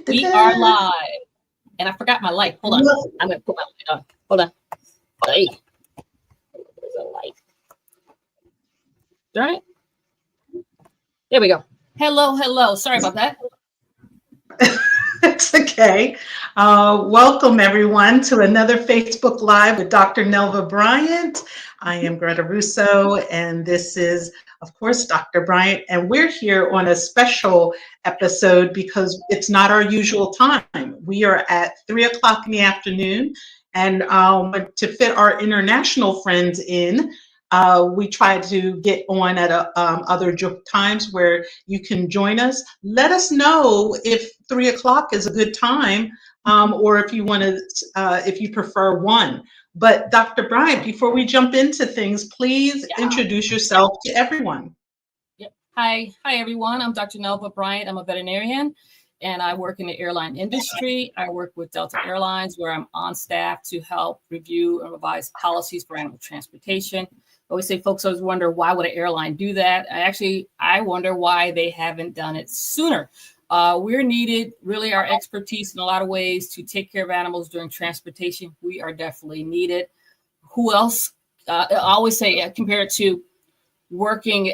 We are live. And I forgot my light. Hold on. I'm going to put my light on. Hold on. Hey. There's a light. Darn it. There we go. Hello. Sorry about that. It's okay. Welcome, everyone, to another Facebook Live with Dr. Nelva Bryant. I am Greta Russo, and this is, of course, Dr. Bryant. And we're here on a special episode because it's not our usual time. We are at 3 o'clock in the afternoon, and to fit our international friends in, we try to get on at other times where you can join us. Let us know if 3 o'clock is a good time, or if you want to, if you prefer 1. But Dr. Bryant, before we jump into things, please introduce yourself to everyone. Yep. Hi, everyone. I'm Dr. Nelva Bryant. I'm a veterinarian, and I work in the airline industry. I work with Delta Airlines, where I'm on staff to help review and revise policies for animal transportation. I always say folks always wonder, why would an airline do that? I wonder why they haven't done it sooner. We're needed, really, our expertise in a lot of ways to take care of animals during transportation. We are definitely needed. Who else? I always say, compare it to working.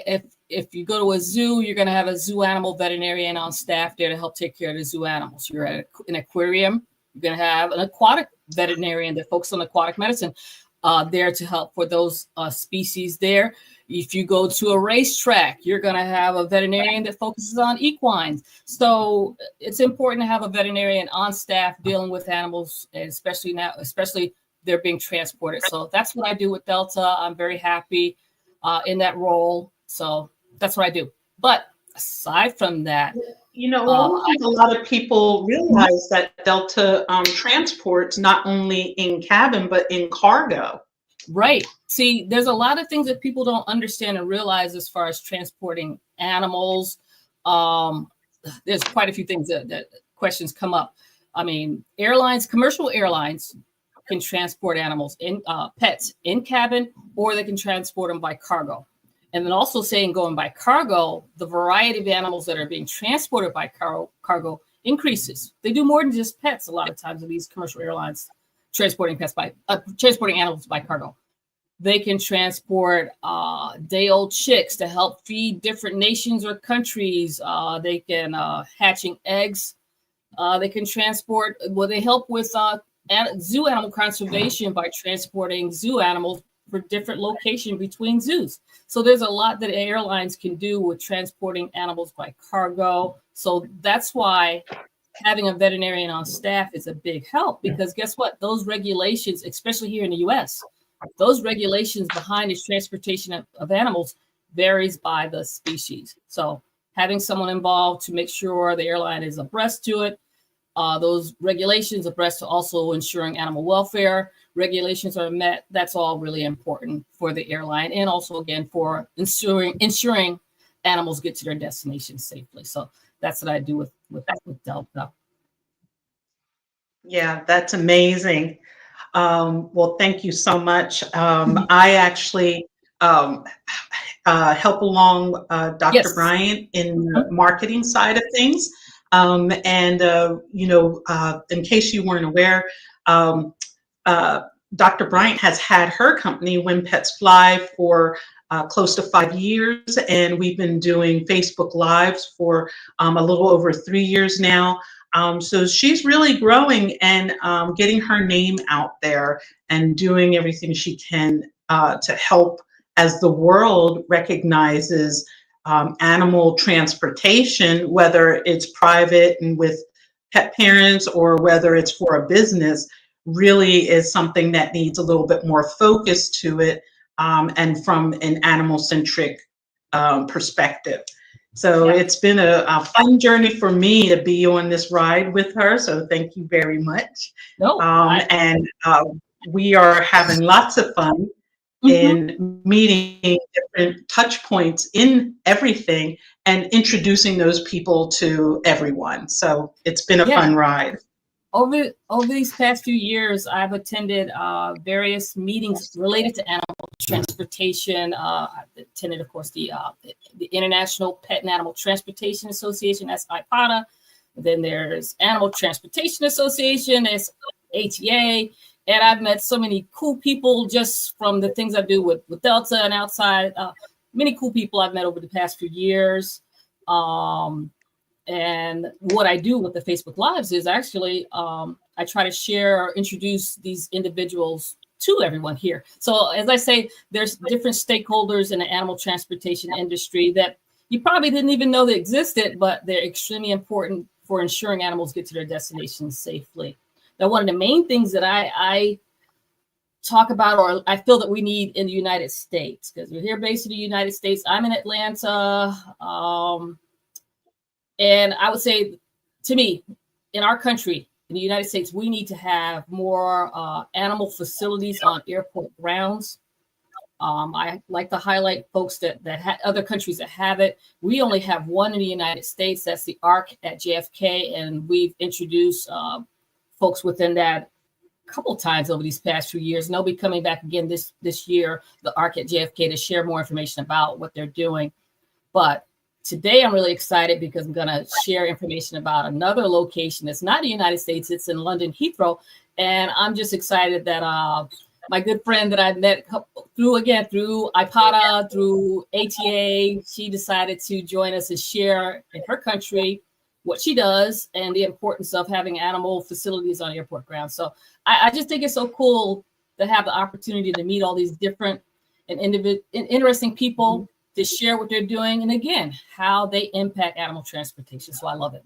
If you go to a zoo, you're going to have a zoo animal veterinarian on staff there to help take care of the zoo animals. You're at an aquarium, you're going to have an aquatic veterinarian that focuses on aquatic medicine there to help for those species there. If you go to a racetrack, you're going to have a veterinarian that focuses on equines. So it's important to have a veterinarian on staff dealing with animals, and especially they're being transported. So that's what I do with Delta. I'm very happy in that role. So that's what I do. But aside from that, I don't think a lot of people realize that Delta transports not only in cabin, but in cargo. Right. See, there's a lot of things that people don't understand and realize as far as transporting animals. There's quite a few things that questions come up. I mean, commercial airlines can transport animals pets in cabin, or they can transport them by cargo. And then also going by cargo, the variety of animals that are being transported by cargo increases. They do more than just pets a lot of times in these commercial airlines transporting animals by cargo. They can transport day-old chicks to help feed different nations or countries. They can hatching eggs. They can transport. They help with zoo animal conservation by transporting zoo animals for different location between zoos. So there's a lot that airlines can do with transporting animals by cargo. So that's why having a veterinarian on staff is a big help, because guess what? Those regulations, especially here in the US, those regulations behind the transportation of animals varies by the species. So having someone involved to make sure the airline is abreast to it, those regulations abreast to also ensuring animal welfare, regulations are met. That's all really important for the airline, and also, again, for ensuring animals get to their destination safely. So that's what I do with Delta. Yeah, that's amazing. Well, thank you so much. I actually help along Dr. Bryant in the marketing side of things. In case you weren't aware, Dr. Bryant has had her company, When Pets Fly, for close to 5 years, and we've been doing Facebook Lives for a little over 3 years now. So she's really growing and getting her name out there and doing everything she can to help as the world recognizes animal transportation, whether it's private and with pet parents or whether it's for a business, really is something that needs a little bit more focus to it, and from an animal-centric perspective. So it's been a fun journey for me to be on this ride with her. So thank you very much. We are having lots of fun in meeting different touch points in everything and introducing those people to everyone. So it's been a fun ride. over these past few years, I've attended various meetings related to animal transportation. I've attended, of course, the International Pet and Animal Transportation Association, that's IATA. Then there's Animal Transportation Association, there's ATA. And I've met so many cool people just from the things I do with Delta and outside. Many cool people I've met over the past few years. And what I do with the Facebook Lives is actually I try to share or introduce these individuals to everyone here. So as I say, there's different stakeholders in the animal transportation industry that you probably didn't even know they existed, but they're extremely important for ensuring animals get to their destinations safely. Now, one of the main things that I talk about, or I feel that we need in the United States, because we're here based in the United States. I'm in Atlanta. And I would say, to me, in our country, in the United States, we need to have more animal facilities on airport grounds. I like to highlight folks that other countries that have it. We only have one in the United States. That's the ARC at JFK, and we've introduced folks within that a couple of times over these past few years. And they'll be coming back again this year, the ARC at JFK, to share more information about what they're doing. But today, I'm really excited because I'm going to share information about another location. It's not in the United States. It's in London Heathrow. And I'm just excited that my good friend that I met through IPATA, through ATA, she decided to join us and share in her country what she does and the importance of having animal facilities on airport grounds. So I just think it's so cool to have the opportunity to meet all these different and interesting people to share what they're doing, and again, how they impact animal transportation. So I love it.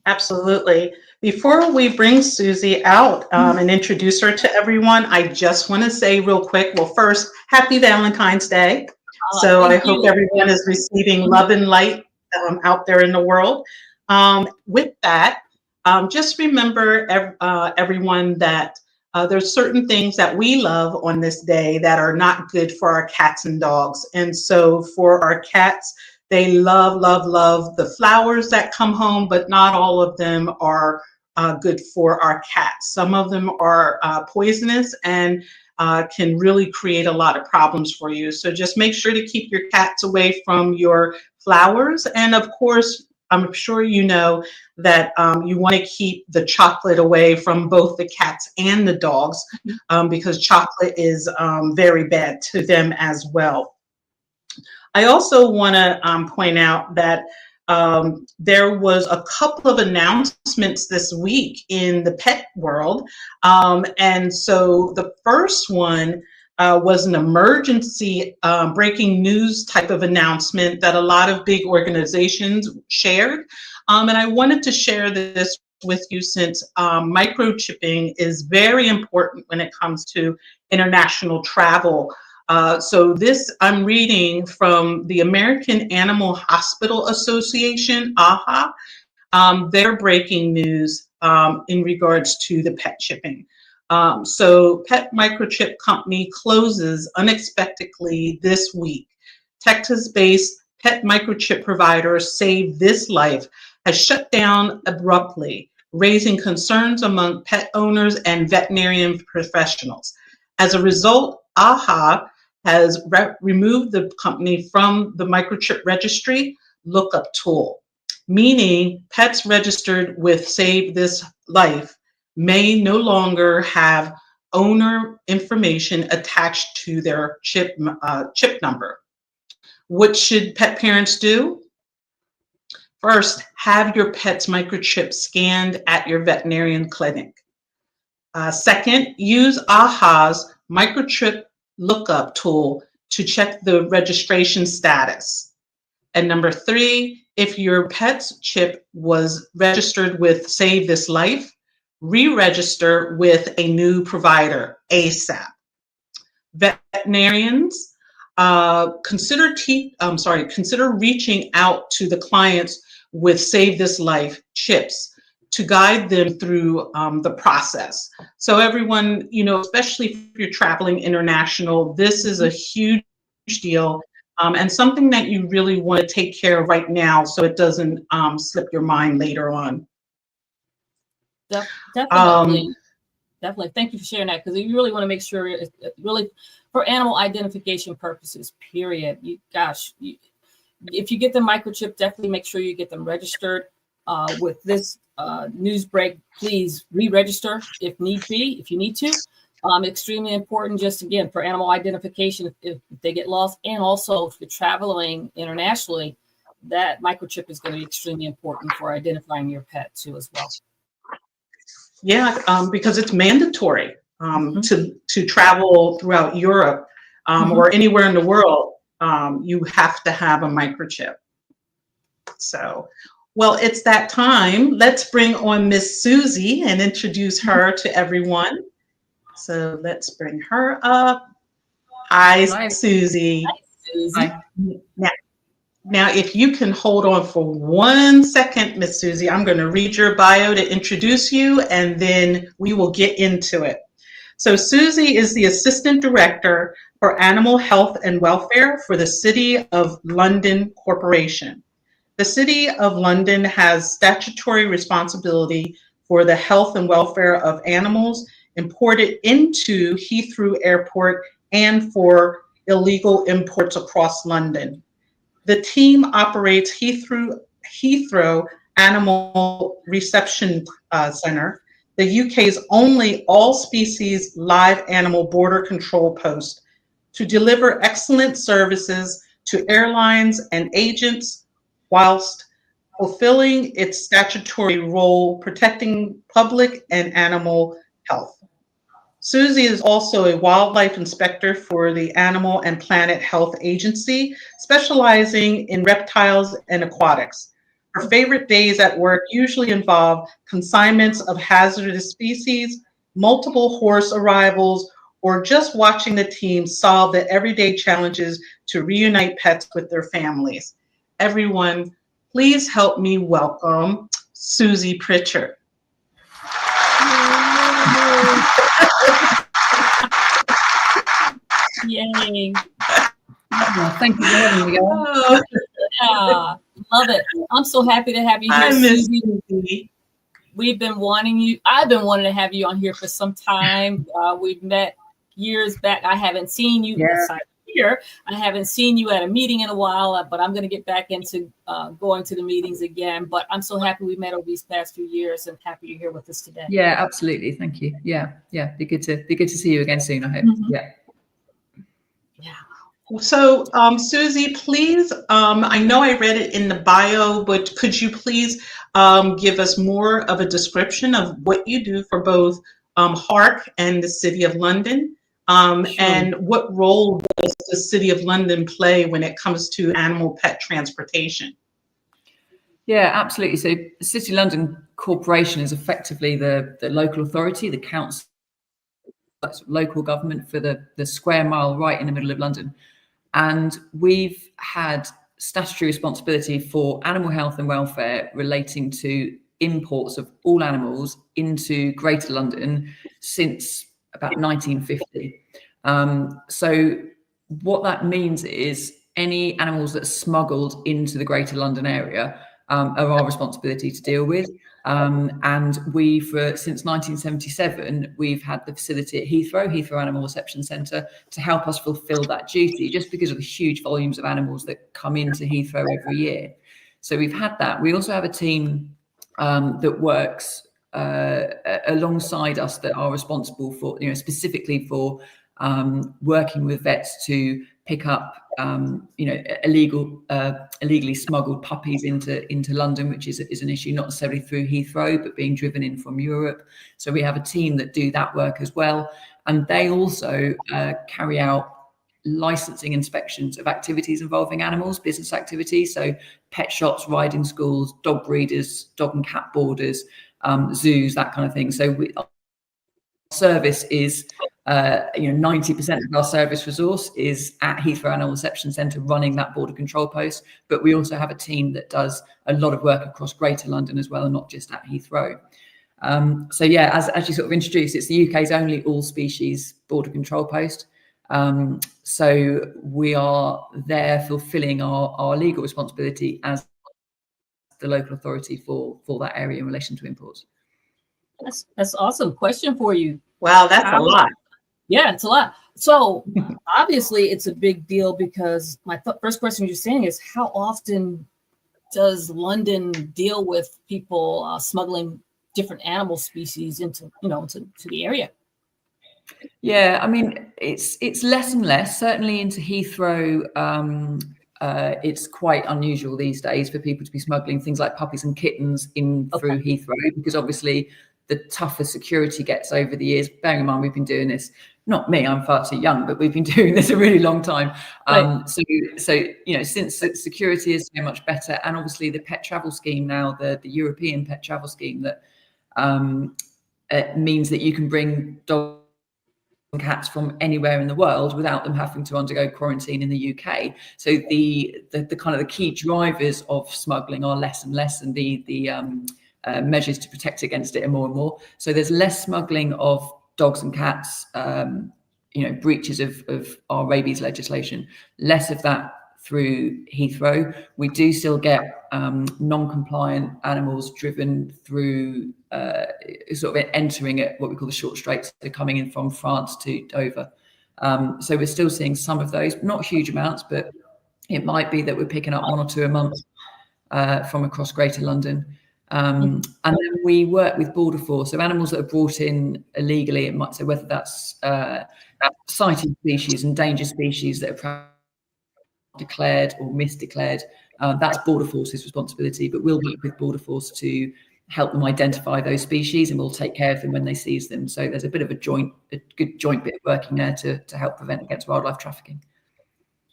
Absolutely. Before we bring Susie out and introduce her to everyone, I just want to say real quick, well, first, happy Valentine's Day. So I hope everyone is receiving love and light out there in the world. With that, just remember everyone that there's certain things that we love on this day that are not good for our cats and dogs. And so for our cats, they love, love, love the flowers that come home, but not all of them are good for our cats. Some of them are poisonous and can really create a lot of problems for you. So just make sure to keep your cats away from your flowers. And of course, I'm sure you know that you want to keep the chocolate away from both the cats and the dogs because chocolate is very bad to them as well. I also want to point out that there was a couple of announcements this week in the pet world. And so the first one was an emergency breaking news type of announcement that a lot of big organizations shared. And I wanted to share this with you since microchipping is very important when it comes to international travel. So this I'm reading from the American Animal Hospital Association, AHA. They're breaking news in regards to the pet chipping. So Pet Microchip Company closes unexpectedly this week. Texas-based pet microchip provider Save This Life has shut down abruptly, raising concerns among pet owners and veterinarian professionals. As a result, AHA has removed the company from the microchip registry lookup tool, meaning pets registered with Save This Life may no longer have owner information attached to their chip number. What should pet parents do? First, have your pet's microchip scanned at your veterinarian clinic. Second, use AHA's microchip lookup tool to check the registration status. And number three, if your pet's chip was registered with Save This Life, re-register with a new provider ASAP. Veterinarians, consider reaching out to the clients with Save This Life chips to guide them through the process. So everyone, you know, especially if you're traveling international, this is a huge deal and something that you really want to take care of right now so it doesn't slip your mind later on. Definitely. Definitely. Thank you for sharing that, because you really want to make sure it's really for animal identification purposes, period. If you get the microchip, definitely make sure you get them registered. With this news break, please re-register if need be, if you need to. Extremely important, just again, for animal identification if they get lost, and also if you're traveling internationally, that microchip is going to be extremely important for identifying your pet too as well. Yeah, because it's mandatory to travel throughout Europe or anywhere in the world. You have to have a microchip. So, well, it's that time. Let's bring on Miss Susie and introduce her to everyone. So let's bring her up. Hi, Susie. Hi, Susie. Now, if you can hold on for 1 second, Miss Susie, I'm going to read your bio to introduce you, and then we will get into it. So Susie is the Assistant Director for Animal Health and Welfare for the City of London Corporation. The City of London has statutory responsibility for the health and welfare of animals imported into Heathrow Airport and for illegal imports across London. The team operates Heathrow Animal Reception Center, the UK's only all-species live animal border control post, to deliver excellent services to airlines and agents whilst fulfilling its statutory role protecting public and animal health. Susie is also a wildlife inspector for the Animal and Planet Health Agency, specializing in reptiles and aquatics. Her favorite days at work usually involve consignments of hazardous species, multiple horse arrivals, or just watching the team solve the everyday challenges to reunite pets with their families. Everyone, please help me welcome Susie Pritchard. Yay. Oh, thank you for having me. Yeah, love it. I'm so happy to have you here, Susie. I've been wanting to have you on here for some time. We've met years back. I haven't seen you here. I haven't seen you at a meeting in a while, but I'm going to get back into going to the meetings again. But I'm so happy we met over these past few years, and happy you're here with us today. Yeah, absolutely. Thank you. Yeah. Be good to see you again soon, I hope. Yeah. So, Susie, please, I know I read it in the bio, but could you please give us more of a description of what you do for both HARC and the City of London? Sure. And what role does the City of London play when it comes to animal pet transportation? Yeah, absolutely. So the City of London Corporation is effectively the local authority, the council, local government for the square mile right in the middle of London. And we've had statutory responsibility for animal health and welfare relating to imports of all animals into Greater London since about 1950. So what that means is any animals that are smuggled into the Greater London area are our responsibility to deal with. And since 1977, we've had the facility at Heathrow Animal Reception Centre, to help us fulfil that duty, just because of the huge volumes of animals that come into Heathrow every year. So we've had that. We also have a team that works alongside us that are responsible for, specifically for working with vets to pick up, illegally smuggled puppies into London, which is an issue not necessarily through Heathrow, but being driven in from Europe. So we have a team that do that work as well, and they also carry out licensing inspections of activities involving animals, business activities, so pet shops, riding schools, dog breeders, dog and cat boarders, zoos, that kind of thing. So our service is 90% of our service resource is at Heathrow Animal Reception Centre running that border control post, but we also have a team that does a lot of work across Greater London as well, and not just at Heathrow. So yeah, as you sort of introduced, it's the UK's only all species border control post. So we are there fulfilling our legal responsibility as the local authority for that area in relation to imports. That's awesome. Question for you. Wow, that's a lot. Yeah, it's a lot. So obviously it's a big deal, because my first question you're saying is, how often does London deal with people smuggling different animal species into, to the area? Yeah, I mean, it's less and less. Certainly into Heathrow, it's quite unusual these days for people to be smuggling things like puppies and kittens in through Heathrow, because obviously the tougher security gets over the years. Bearing in mind, we've been doing this, not me, I'm far too young, but we've been doing this a really long time. Right. So since security is so much better, and obviously the pet travel scheme now, the European pet travel scheme, that it means that you can bring dogs and cats from anywhere in the world without them having to undergo quarantine in the UK. So the kind of the key drivers of smuggling are less and less, and the measures to protect against it are more and more. So there's less smuggling of dogs and cats, breaches of our rabies legislation, less of that through Heathrow. We do still get non-compliant animals driven through sort of entering at what we call the short straits. They're coming in from France to Dover. So we're still seeing some of those, not huge amounts, but it might be that we're picking up 1 or 2 a month from across Greater London. And then we work with Border Force, so animals that are brought in illegally, it might say whether that's cited species, endangered species that are declared or misdeclared, that's Border Force's responsibility, but we'll work with Border Force to help them identify those species, and we'll take care of them when they seize them. So there's a bit of a good joint bit of working there to help prevent against wildlife trafficking.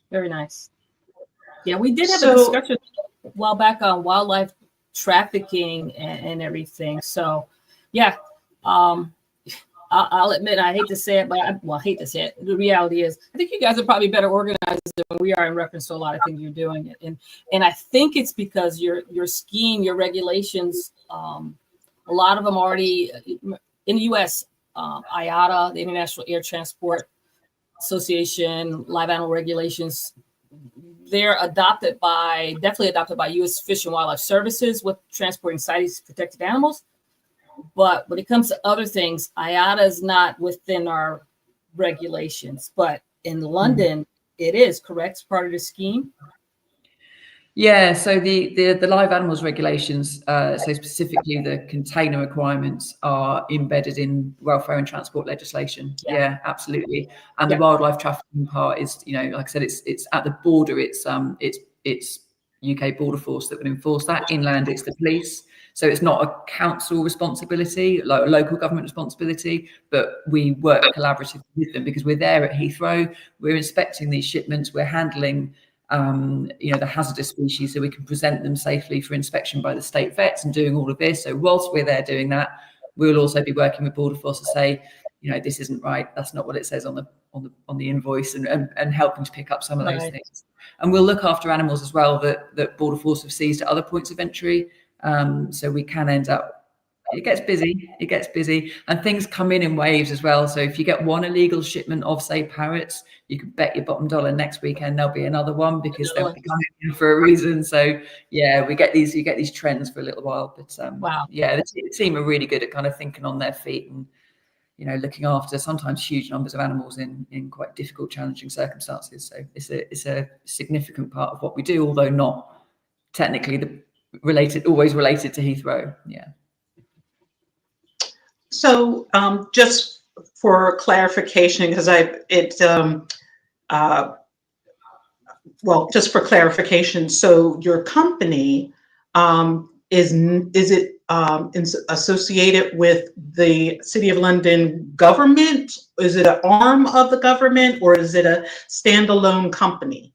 Very nice. Yeah, we did have a discussion a while back on wildlife trafficking and everything. So yeah, I'll admit, I hate to say it, but I hate to say it. The reality is, I think you guys are probably better organized than we are in reference to a lot of things you're doing. And I think it's because your scheme, your regulations, a lot of them already in the U.S. IATA, the International Air Transport Association, live animal regulations, they're definitely adopted by U.S. Fish and Wildlife Services with transporting CITES protected animals. But when it comes to other things, IATA is not within our regulations. But in London, it is, correct? Part of the scheme? Yeah, so the live animals regulations, so specifically the container requirements, are embedded in welfare and transport legislation. Yeah, absolutely. And the wildlife trafficking part is, like I said, it's at the border. It's UK Border Force that would enforce that. Inland, it's the police. So it's not a council responsibility, like a local government responsibility, but we work collaboratively with them because we're there at Heathrow. We're inspecting these shipments. We're handling the hazardous species so we can present them safely for inspection by the state vets and doing all of this. So whilst we're there doing that, we'll also be working with Border Force to say, this isn't right. That's not what it says on the invoice, and helping to pick up some of those things. And we'll look after animals as well that Border Force have seized at other points of entry. So we can end up, it gets busy and things come in waves as well. So if you get one illegal shipment of, say, parrots, you can bet your bottom dollar next weekend there'll be another one because they'll be coming in for a reason. So yeah, you get these trends for a little while, but yeah, the team are really good at kind of thinking on their feet and looking after sometimes huge numbers of animals in quite difficult, challenging circumstances. So it's a significant part of what we do, although not technically always related to Heathrow. Yeah. So just for clarification, because just for clarification, so your company is it associated with the City of London government? Is it an arm of the government, or is it a standalone company?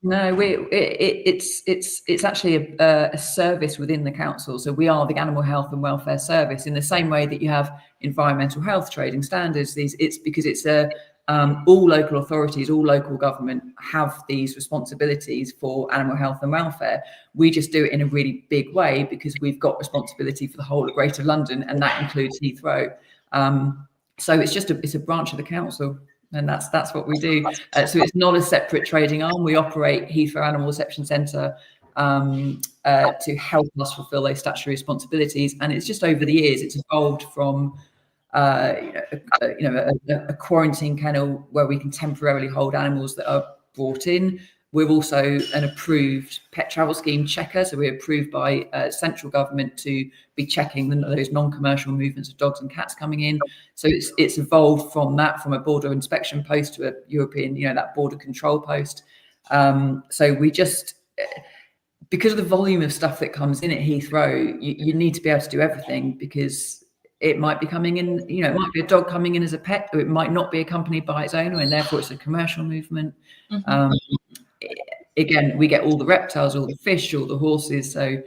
No, it's actually a service within the council. So we are the Animal Health and Welfare Service, in the same way that you have environmental health trading standards. It's because it's all local authorities, all local government have these responsibilities for animal health and welfare. We just do it in a really big way because we've got responsibility for the whole of Greater London, and that includes Heathrow. So it's a branch of the council. And that's what we do. So it's not a separate trading arm. We operate Heathrow Animal Reception Centre to help us fulfil those statutory responsibilities. And it's just over the years, it's evolved from a quarantine kennel where we can temporarily hold animals that are brought in. We're also an approved pet travel scheme checker, so we're approved by central government to be checking those non-commercial movements of dogs and cats coming in. So it's evolved from that, from a border inspection post to a European, that border control post. So we just, because of the volume of stuff that comes in at Heathrow, you need to be able to do everything, because it might be coming in, it might be a dog coming in as a pet, or it might not be accompanied by its owner, and therefore it's a commercial movement. Mm-hmm. Again, we get all the reptiles, all the fish, all the horses. So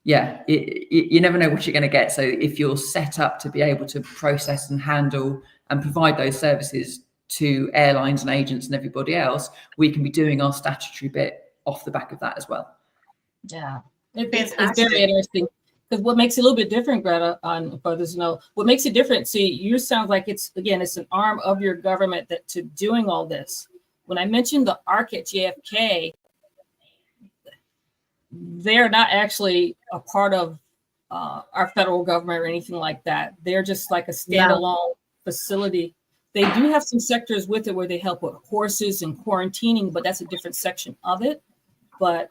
yeah, you never know what you're going to get. So if you're set up to be able to process and handle and provide those services to airlines and agents and everybody else, we can be doing our statutory bit off the back of that as well. Yeah, it's very interesting. Because what makes it a little bit different, Greta, for others to know, what makes it different, see, you sound like it's an arm of your government to doing all this. When I mentioned the ARC at JFK, they're not actually a part of our federal government or anything like that. They're just like a standalone facility. They do have some sectors with it where they help with horses and quarantining, but that's a different section of it. But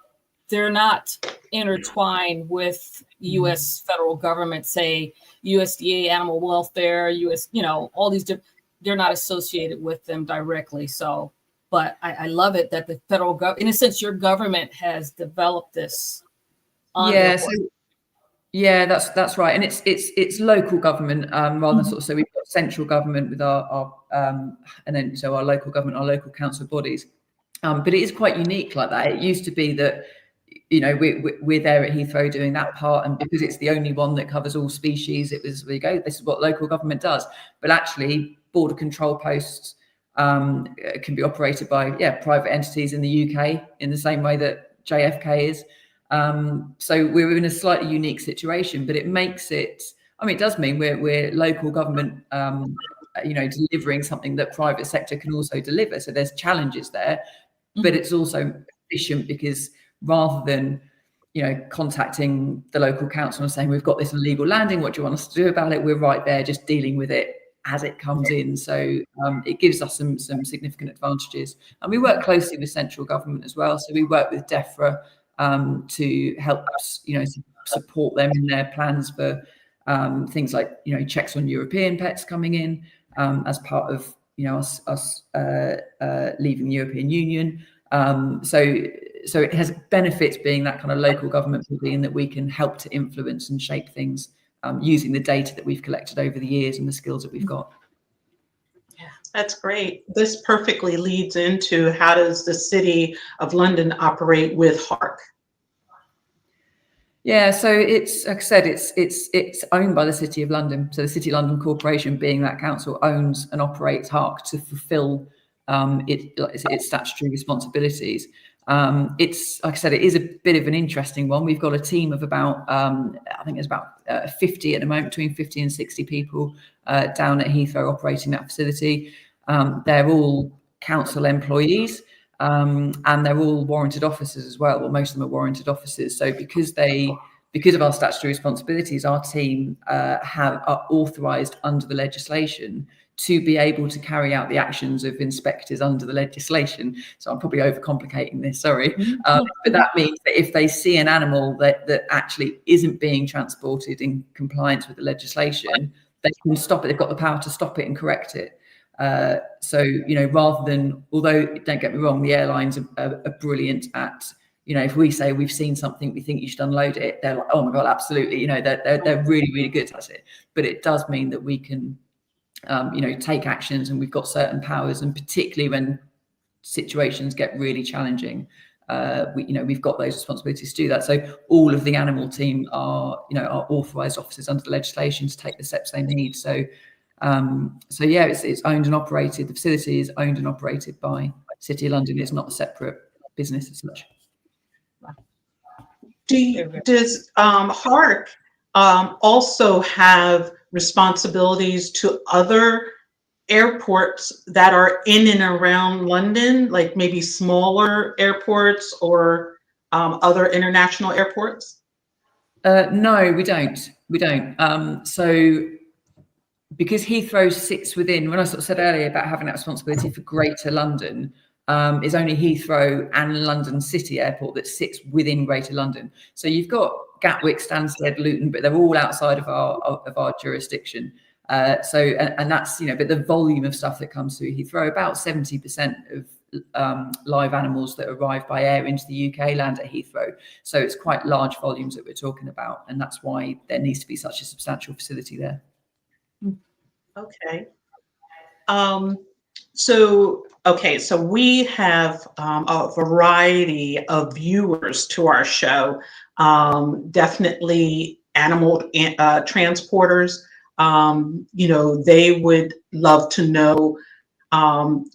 they're not intertwined with U.S. federal government, say USDA, animal welfare, U.S., all these different, they're not associated with them directly. So, but I love it that the federal government, in a sense, your government has developed this. That's right. And it's local government rather than so we've got central government with our and then so our local government, our local council bodies. But it is quite unique like that. It used to be that, we're there at Heathrow doing that part, and because it's the only one that covers all species, it was, there you go, this is what local government does. But actually, border control posts can be operated by private entities in the UK in the same way that JFK is. So we're in a slightly unique situation, but it makes it, it does mean we're local government, delivering something that private sector can also deliver. So there's challenges there, but it's also efficient, because rather than, contacting the local council and saying, we've got this illegal landing, what do you want us to do about it? We're right there just dealing with it as it comes in. So it gives us some significant advantages. And we work closely with central government as well. So we work with DEFRA to help, support them in their plans for things like, checks on European pets coming in as part of, us leaving the European Union. So it has benefits being that kind of local government body, in that we can help to influence and shape things using the data that we've collected over the years and the skills that we've got. Yeah, that's great. This perfectly leads into, how does the City of London operate with HARC? Yeah, so it's, like I said, it's owned by the City of London. So the City of London Corporation, being that council, owns and operates HARC to fulfil its statutory responsibilities. It's, like I said, it is a bit of an interesting one. We've got a team of about, I think it's about 50 at the moment, between 50 and 60 people down at Heathrow operating that facility. They're all council employees, and they're all warranted officers as well. Well, most of them are warranted officers. So because of our statutory responsibilities, our team are authorised under the legislation to be able to carry out the actions of inspectors under the legislation. So I'm probably overcomplicating this, sorry. But that means that if they see an animal that actually isn't being transported in compliance with the legislation, they can stop it. They've got the power to stop it and correct it. So, rather than, although don't get me wrong, the airlines are brilliant at, if we say we've seen something, we think you should unload it, they're like, oh my God, absolutely. They're really, really good at it. But it does mean that we can, take actions, and we've got certain powers, and particularly when situations get really challenging, we've got those responsibilities to do that. So all of the animal team are authorised officers under the legislation to take the steps they need. So it's owned and operated. The facility is owned and operated by City of London. It's not a separate business as such. Does HARC also have responsibilities to other airports that are in and around London, like maybe smaller airports, or other international airports? No, we don't. We don't. So because Heathrow sits within, when I sort of said earlier about having that responsibility for Greater London, is only Heathrow and London City Airport that sits within Greater London. So you've got Gatwick, Stansted, Luton, but they're all outside of our jurisdiction. And that's, but the volume of stuff that comes through Heathrow, about 70% of live animals that arrive by air into the UK land at Heathrow. So it's quite large volumes that we're talking about, and that's why there needs to be such a substantial facility there. Okay. So we have a variety of viewers to our show. Definitely animal transporters. They would love to know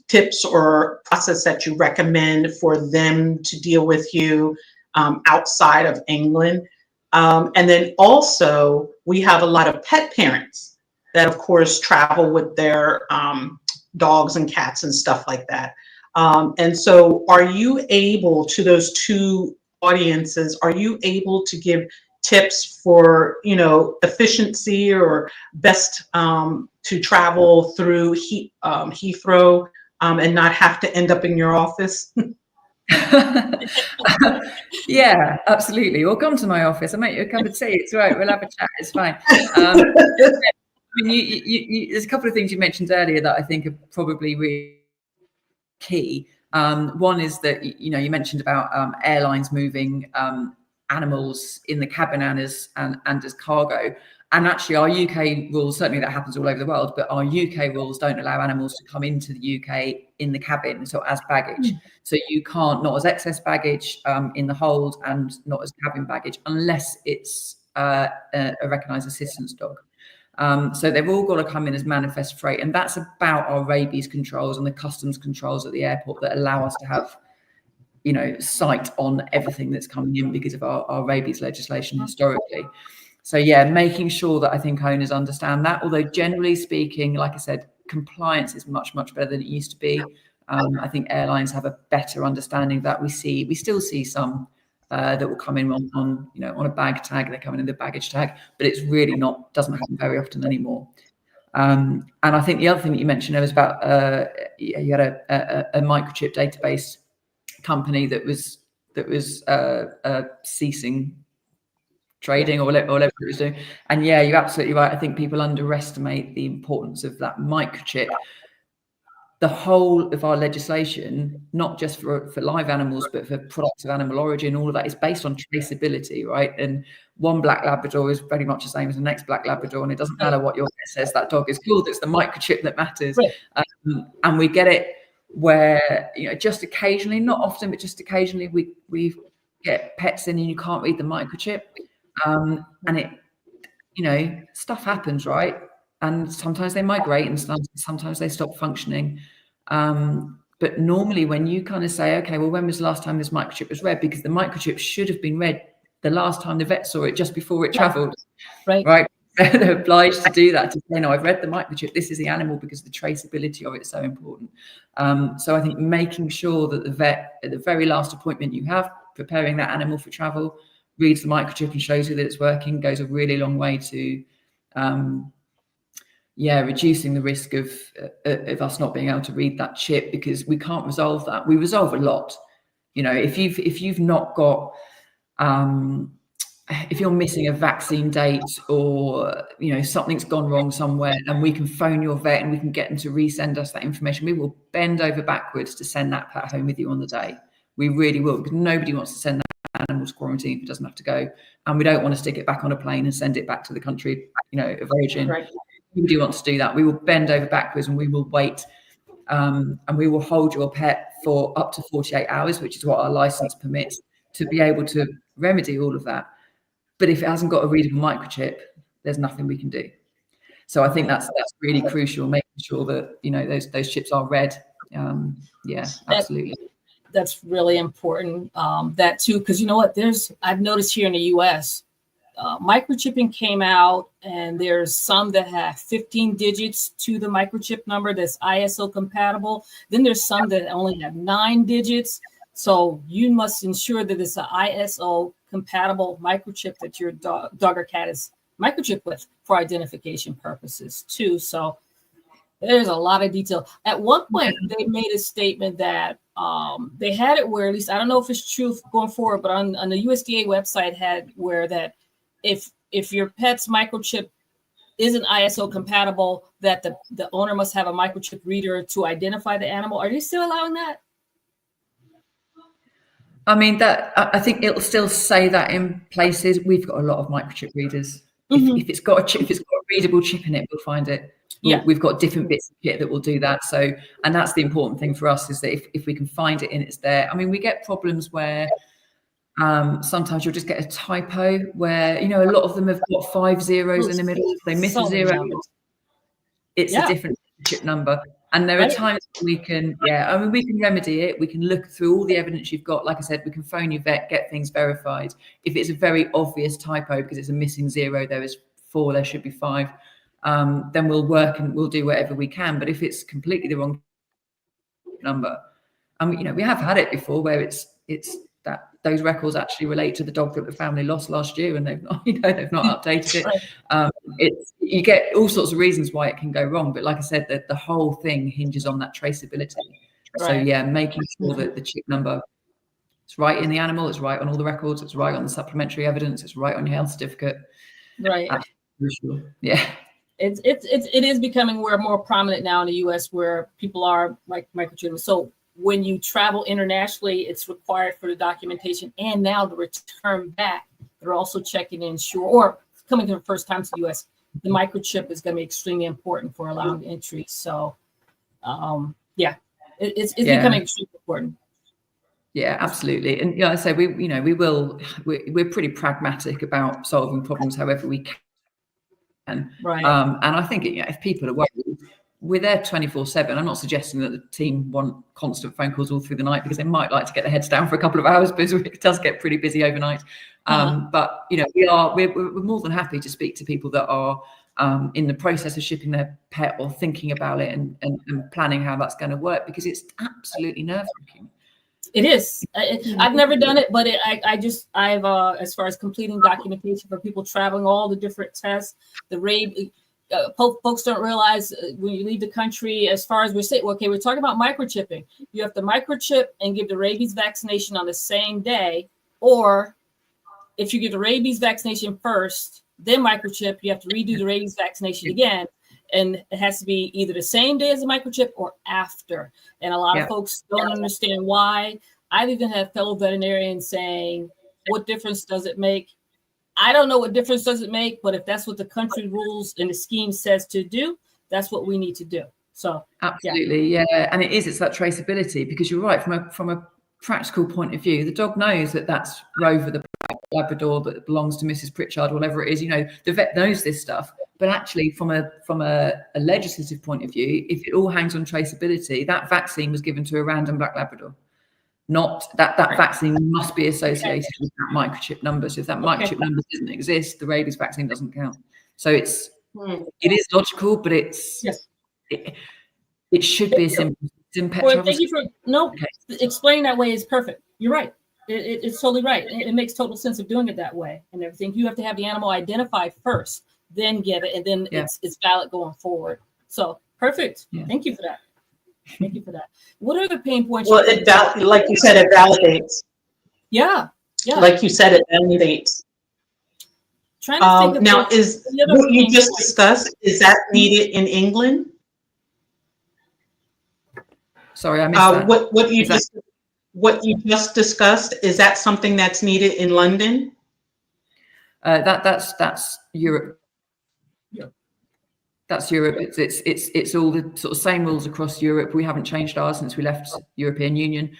tips or process that you recommend for them to deal with you outside of England. And then also we have a lot of pet parents that of course travel with their dogs and cats and stuff like that. And so are you able, to those two audiences, are you able to give tips for, efficiency or best to travel through Heathrow and not have to end up in your office? Yeah, absolutely. Or come to my office. I'll make you a cup of tea. It's right. We'll have a chat. It's fine. There's a couple of things you mentioned earlier that I think are probably really key. One is that, you mentioned about airlines moving animals in the cabin and as cargo. And actually our UK rules, certainly that happens all over the world, but our UK rules don't allow animals to come into the UK in the cabin, so as baggage. So you can't, not as excess baggage in the hold and not as cabin baggage, unless it's a recognised assistance dog. So they've all got to come in as manifest freight, and that's about our rabies controls and the customs controls at the airport that allow us to have, sight on everything that's coming in because of our rabies legislation historically. So yeah, making sure that I think owners understand that, although generally speaking, like I said, compliance is much, much better than it used to be. I think airlines have a better understanding of that. We still see some that will come in on a bag tag. They're coming in the baggage tag, but it's really doesn't happen very often anymore. And I think the other thing that you mentioned there was about you had a microchip database company that was ceasing trading or whatever it was doing. And yeah, you're absolutely right. I think people underestimate the importance of that microchip. The whole of our legislation, not just for live animals, but for products of animal origin, all of that is based on traceability, right? And one black Labrador is very much the same as the next black Labrador, and it doesn't matter what your vet says that dog is called. It's the microchip that matters. Right. And we get it where, just occasionally, not often, but just occasionally, we get pets in and you can't read the microchip, and it, stuff happens, right? And sometimes they migrate and sometimes they stop functioning. But normally when you kind of say, okay, well, when was the last time this microchip was read? Because the microchip should have been read the last time the vet saw it, just before it traveled. Right. They're obliged to do that, to say, no, I've read the microchip. This is the animal, because the traceability of it is so important. So I think making sure that the vet, at the very last appointment you have, preparing that animal for travel, reads the microchip and shows you that it's working, goes a really long way to reducing the risk of us not being able to read that chip, because we can't resolve that. We resolve a lot. If you've not got if you're missing a vaccine date, or something's gone wrong somewhere, and we can phone your vet and we can get them to resend us that information, we will bend over backwards to send that pet home with you on the day. We really will, because nobody wants to send that animal to quarantine if it doesn't have to go, and we don't want to stick it back on a plane and send it back to the country of origin. Right. Nobody wants to do that. We will bend over backwards and we will wait, and we will hold your pet for up to 48 hours, which is what our license permits, to be able to remedy all of that. But if it hasn't got a readable microchip, there's nothing we can do. So I think that's really crucial, making sure that those chips are read. Absolutely. That's really important. That too, because I've noticed here in the U.S. Microchipping came out, and there's some that have 15 digits to the microchip number that's ISO compatible. Then there's some that only have 9 digits. So you must ensure that it's an ISO compatible microchip that your dog or cat is microchipped with for identification purposes too. So there's a lot of detail. At one point, they made a statement that they had it where, at least I don't know if it's true going forward, but on the USDA website had where that if your pet's microchip isn't ISO compatible, that the owner must have a microchip reader to identify the animal. Are they still allowing that? I mean, that I think it'll still say that in places. We've got a lot of microchip readers. If it's got a chip, if it's got a readable chip in it, we'll find it. We've got different bits of kit that will do that. So, and that's the important thing for us, is that if we can find it and it's there. I mean, we get problems where sometimes you'll just get a typo where, a lot of them have got 5 zeros in the middle. If they miss a zero, it's a different chip number. And there are times we can, we can remedy it. We can look through all the evidence you've got. Like I said, we can phone your vet, get things verified. If it's a very obvious typo because it's a missing 0, there is 4, there should be 5. Then we'll work and we'll do whatever we can. But if it's completely the wrong number, and we have had it before where it's that those records actually relate to the dog that the family lost last year, and they've not updated it. You get all sorts of reasons why it can go wrong, but like I said, the whole thing hinges on that traceability. So making sure that the chip number is right in the animal, it's right on all the records, it's right on the supplementary evidence, it's right on your health certificate. Right. Yeah. It is becoming more prominent now in the U.S. where people are like microchipping. So when you travel internationally, it's required for the documentation and now the return back. They're also checking to ensure, or coming for the first time to the U.S., the microchip is going to be extremely important for allowing entry. So, it's becoming extremely important. Yeah, absolutely. And I say we're pretty pragmatic about solving problems however we can. Right. And I think if people are worried, we're there 24/7. I'm not suggesting that the team want constant phone calls all through the night, because they might like to get their heads down for a couple of hours, because it does get pretty busy overnight. But we're more than happy to speak to people that are in the process of shipping their pet or thinking about it and planning how that's going to work, because it's absolutely nerve-wracking. It is. I've never done it, but I've as far as completing documentation for people traveling, all the different tests, the rabies. Folks don't realize when you leave the country, as far as we're saying, we're talking about microchipping. You have to microchip and give the rabies vaccination on the same day, or if you give the rabies vaccination first, then microchip, you have to redo the rabies vaccination again. And it has to be either the same day as the microchip or after. And a lot of folks don't understand why. I've even had fellow veterinarians saying, what difference does it make? I don't know what difference does it make, but if that's what the country rules and the scheme says to do, that's what we need to do. So absolutely, and it's that traceability, because you're right, from a practical point of view, the dog knows that that's Rover the Labrador that belongs to Mrs. Pritchard, whatever it is. The vet knows this stuff, but actually from a legislative point of view, if it all hangs on traceability, that vaccine was given to a random black Labrador. Not that vaccine must be associated with that microchip number. So if that microchip number doesn't exist, the rabies vaccine doesn't count. So it is logical, but it should be a simple. Well, thank you for explaining that way is perfect. You're right. It's totally right. It makes total sense of doing it that way and everything. You have to have the animal identified first, then get it, and then it's valid going forward. So perfect. Yeah. Thank you for that. Thank you for that. What are the pain points? Well, like you said, it validates. Yeah. Like you said, it validates. Trying to think of now, is what you just discussed, is that needed in England? Sorry, I missed that. What you just discussed, is that something that's needed in London? That's Europe. Yeah. That's Europe. It's all the sort of same rules across Europe. We haven't changed ours since we left European Union.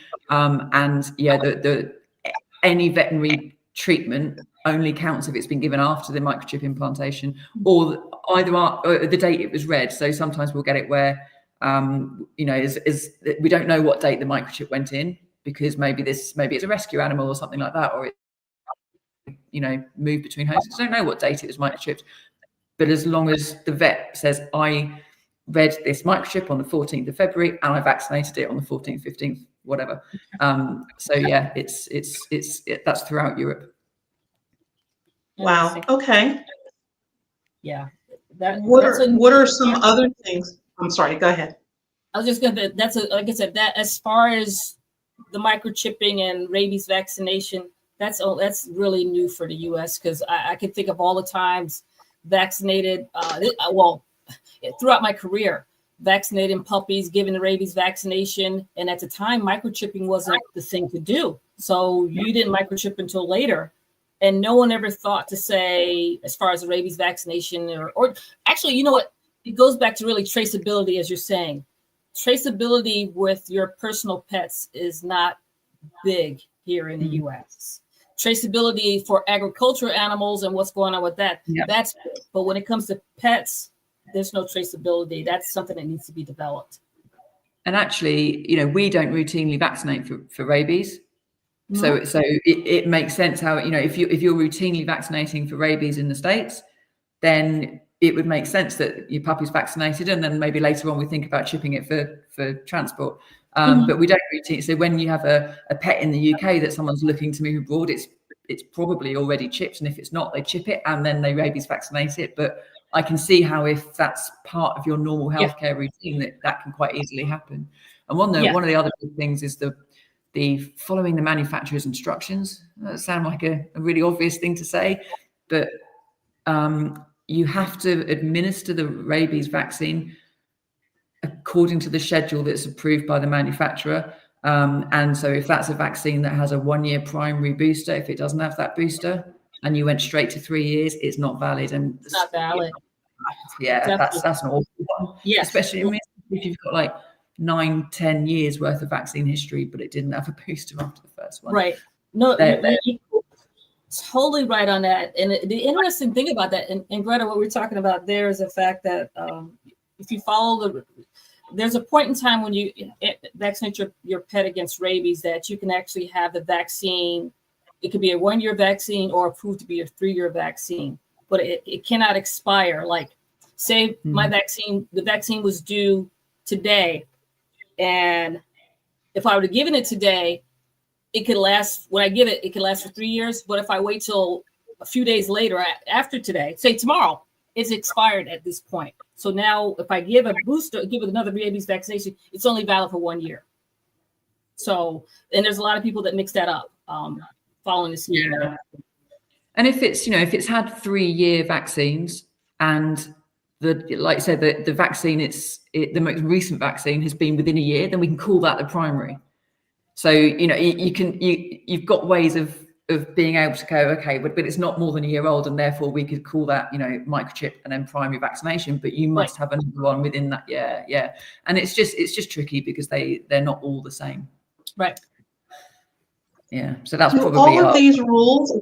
Any veterinary treatment only counts if it's been given after the microchip implantation, or the date it was read. So sometimes we'll get it where we don't know what date the microchip went in, because maybe it's a rescue animal or something like that, or it moved between homes. So I don't know what date it was microchipped. But as long as the vet says, I read this microchip on the 14th of February and I vaccinated it on the 14th, 15th, whatever. So yeah, that's throughout Europe. Wow. Okay. Yeah. What are some other things? I'm sorry. Go ahead. I was just gonna. Like I said, that as far as the microchipping and rabies vaccination, that's really new for the U.S. because I can think of all the times vaccinated. Throughout my career, vaccinating puppies, giving the rabies vaccination, and at the time, microchipping wasn't the thing to do. So you didn't microchip until later, and no one ever thought to say, as far as the rabies vaccination, or actually, you know what? It goes back to really traceability, as you're saying. Traceability with your personal pets is not big here in the U.S. Traceability for agricultural animals and what's going on with that, that's big. But when it comes to pets, there's no traceability. That's something that needs to be developed. And actually, we don't routinely vaccinate for rabies. So it makes sense how, if you're routinely vaccinating for rabies in the States, then it would make sense that your puppy's vaccinated, and then maybe later on we think about chipping it for transport. But we don't routinely. So when you have a pet in the UK that someone's looking to move abroad, it's probably already chipped, and if it's not, they chip it and then they rabies vaccinate it. But I can see how, if that's part of your normal healthcare routine, that can quite easily happen. And one of the other big things is the following the manufacturer's instructions. That sounds like a really obvious thing to say, but you have to administer the rabies vaccine according to the schedule that's approved by the manufacturer. And so if that's a vaccine that has a 1-year primary booster, if it doesn't have that booster and you went straight to 3 years, it's not valid. And it's not valid. Yeah, that's an awful one. Yeah, especially if you've got like 9-10 years worth of vaccine history, but it didn't have a booster after the first one. Right. No, you're totally right on that. And the interesting thing about that, and Greta, what we're talking about there is the fact that if you follow there's a point in time when you vaccinate your pet against rabies that you can actually have the vaccine. It could be a 1-year vaccine or approved to be a 3-year vaccine, but it cannot expire. Like, say the vaccine was due today, and if I would have given it today, it could last, when I give it, it could last for 3 years. But if I wait till a few days later after today, say tomorrow, it's expired at this point. So now if I give give it another rabies vaccination, it's only valid for 1 year. So, and there's a lot of people that mix that up following the scheme. Yeah. And if it's had 3-year vaccines, and like I said, the vaccine, the most recent vaccine has been within a year, then we can call that the primary. So, you've got ways of being able to go, okay, but it's not more than a year old, and therefore we could call that, microchip and then primary vaccination, but you must have another one within that. Yeah. And it's just tricky because they're not all the same. Right. Yeah. So that's probably all of these rules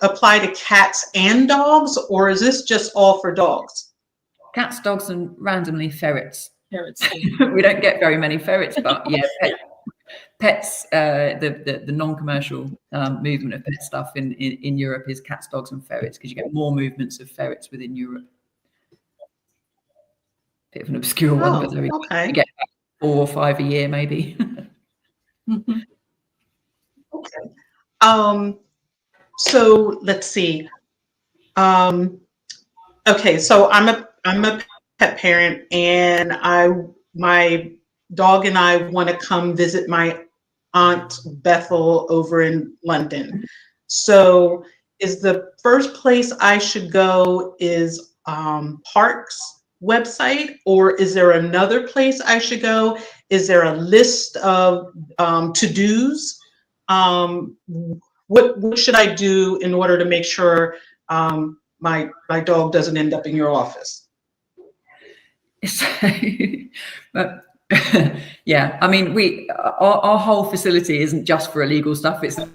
apply to cats and dogs, or is this just all for dogs? Cats, dogs, and randomly ferrets. Ferrets. We don't get very many ferrets, but yeah, pets. The non-commercial movement of pet stuff in Europe is cats, dogs, and ferrets, because you get more movements of ferrets within Europe. Bit of an obscure one, but there we go. You get 4 or 5 a year, maybe. Okay. So let's see. Okay, so I'm a pet parent, and my dog and I want to come visit my Aunt Bethel over in London. So is the first place I should go is Park's website, or is there another place I should go? Is there a list of to-dos? What should I do in order to make sure my dog doesn't end up in your office? But yeah, I mean, our whole facility isn't just for illegal stuff. It's a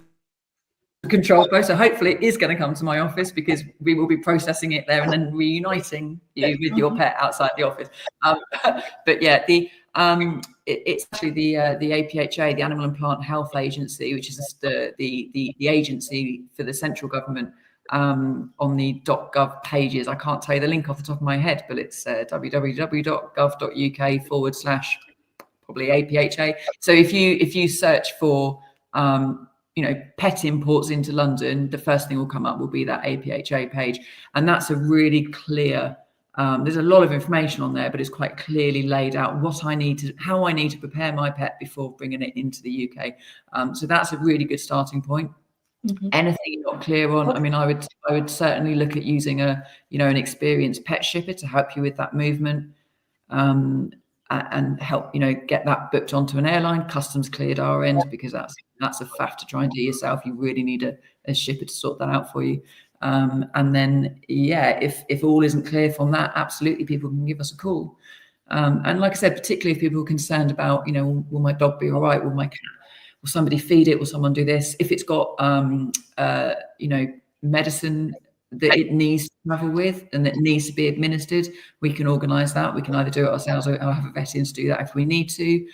control post. So hopefully it is going to come to my office, because we will be processing it there and then reuniting you with your pet outside the office. But yeah, it's actually the APHA, the Animal and Plant Health Agency, which is the agency for the central government, on the .gov pages. I can't tell you the link off the top of my head, but it's www.gov.uk/. probably APHA. So if you search for pet imports into London, the first thing will come up will be that APHA page, and that's a really clear. There's a lot of information on there, but it's quite clearly laid out how I need to prepare my pet before bringing it into the UK. So that's a really good starting point. Mm-hmm. Anything you're not clear on, I mean, I would certainly look at using an experienced pet shipper to help you with that movement, and help get that booked onto an airline, customs cleared our end, because that's a faff to try and do yourself. You really need a shipper to sort that out for you. And then, if all isn't clear from that, absolutely, people can give us a call. And like I said, particularly if people are concerned about, will my dog be all right? Will my cat, will somebody feed it? Will someone do this? If it's got, medicine that it needs to travel with and that needs to be administered, we can organise that. We can either do it ourselves or have a vet in to do that if we need to.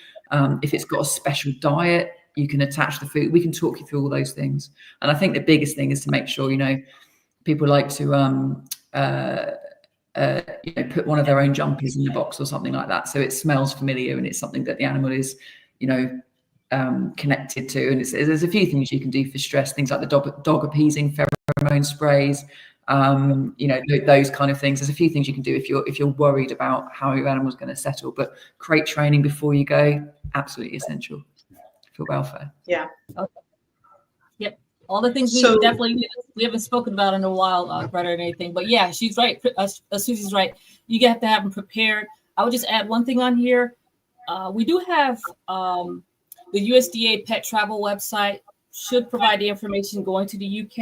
If it's got a special diet, you can attach the food. We can talk you through all those things. And I think the biggest thing is to make sure, people like to put one of their own jumpers in the box or something like that, so it smells familiar and it's something that the animal is connected to. And there's a few things you can do for stress, things like the dog appeasing pheromone sprays, those kind of things. There's a few things you can do if you're worried about how your animal's going to settle. But crate training before you go, absolutely essential for welfare. Yeah. Okay. Yep. All the things we haven't spoken about in a while, Greta, or anything. But yeah, she's right. Susie's right. You have to have them prepared. I would just add one thing on here. We do have the USDA pet travel website should provide the information going to the UK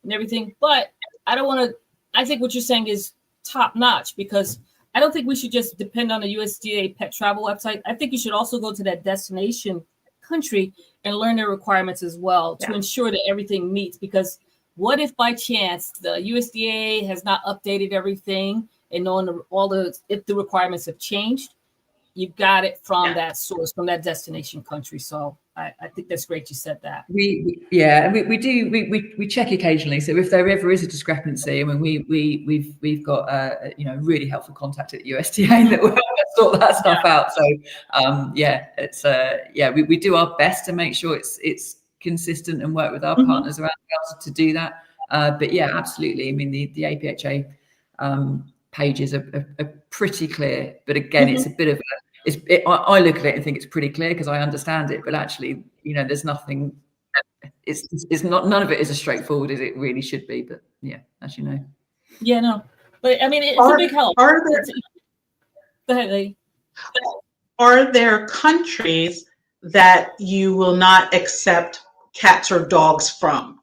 and everything. But I think what you're saying is top notch, because I don't think we should just depend on the USDA pet travel website. I think you should also go to that destination country and learn their requirements as well to ensure that everything meets. Because what if by chance the USDA has not updated everything and knowing if the requirements have changed? You've got it from that source, from that destination country. So I think that's great you said that. We check occasionally. So if there ever is a discrepancy, I mean, we've got a really helpful contact at the USDA that will help us sort that stuff out. So we do our best to make sure it's consistent and work with our partners around the world to do that. But yeah, absolutely. I mean, the APHA pages are pretty clear, but again, it's a bit of I look at it and think it's pretty clear because I understand it, but actually, there's nothing. It's not. None of it is as straightforward as it really should be. But yeah, as you know. Yeah, no, but I mean, it's a big help. Go ahead, lady. Are there countries that you will not accept cats or dogs from,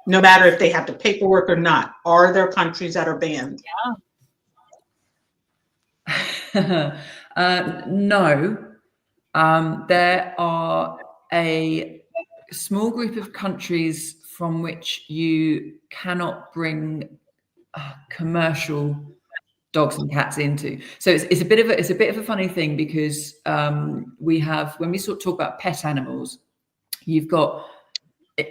no matter if they have the paperwork or not? Are there countries that are banned? Yeah. No, there are a small group of countries from which you cannot bring commercial dogs and cats into. So it's a bit of a funny thing, because we have, when we sort of talk about pet animals, you've got,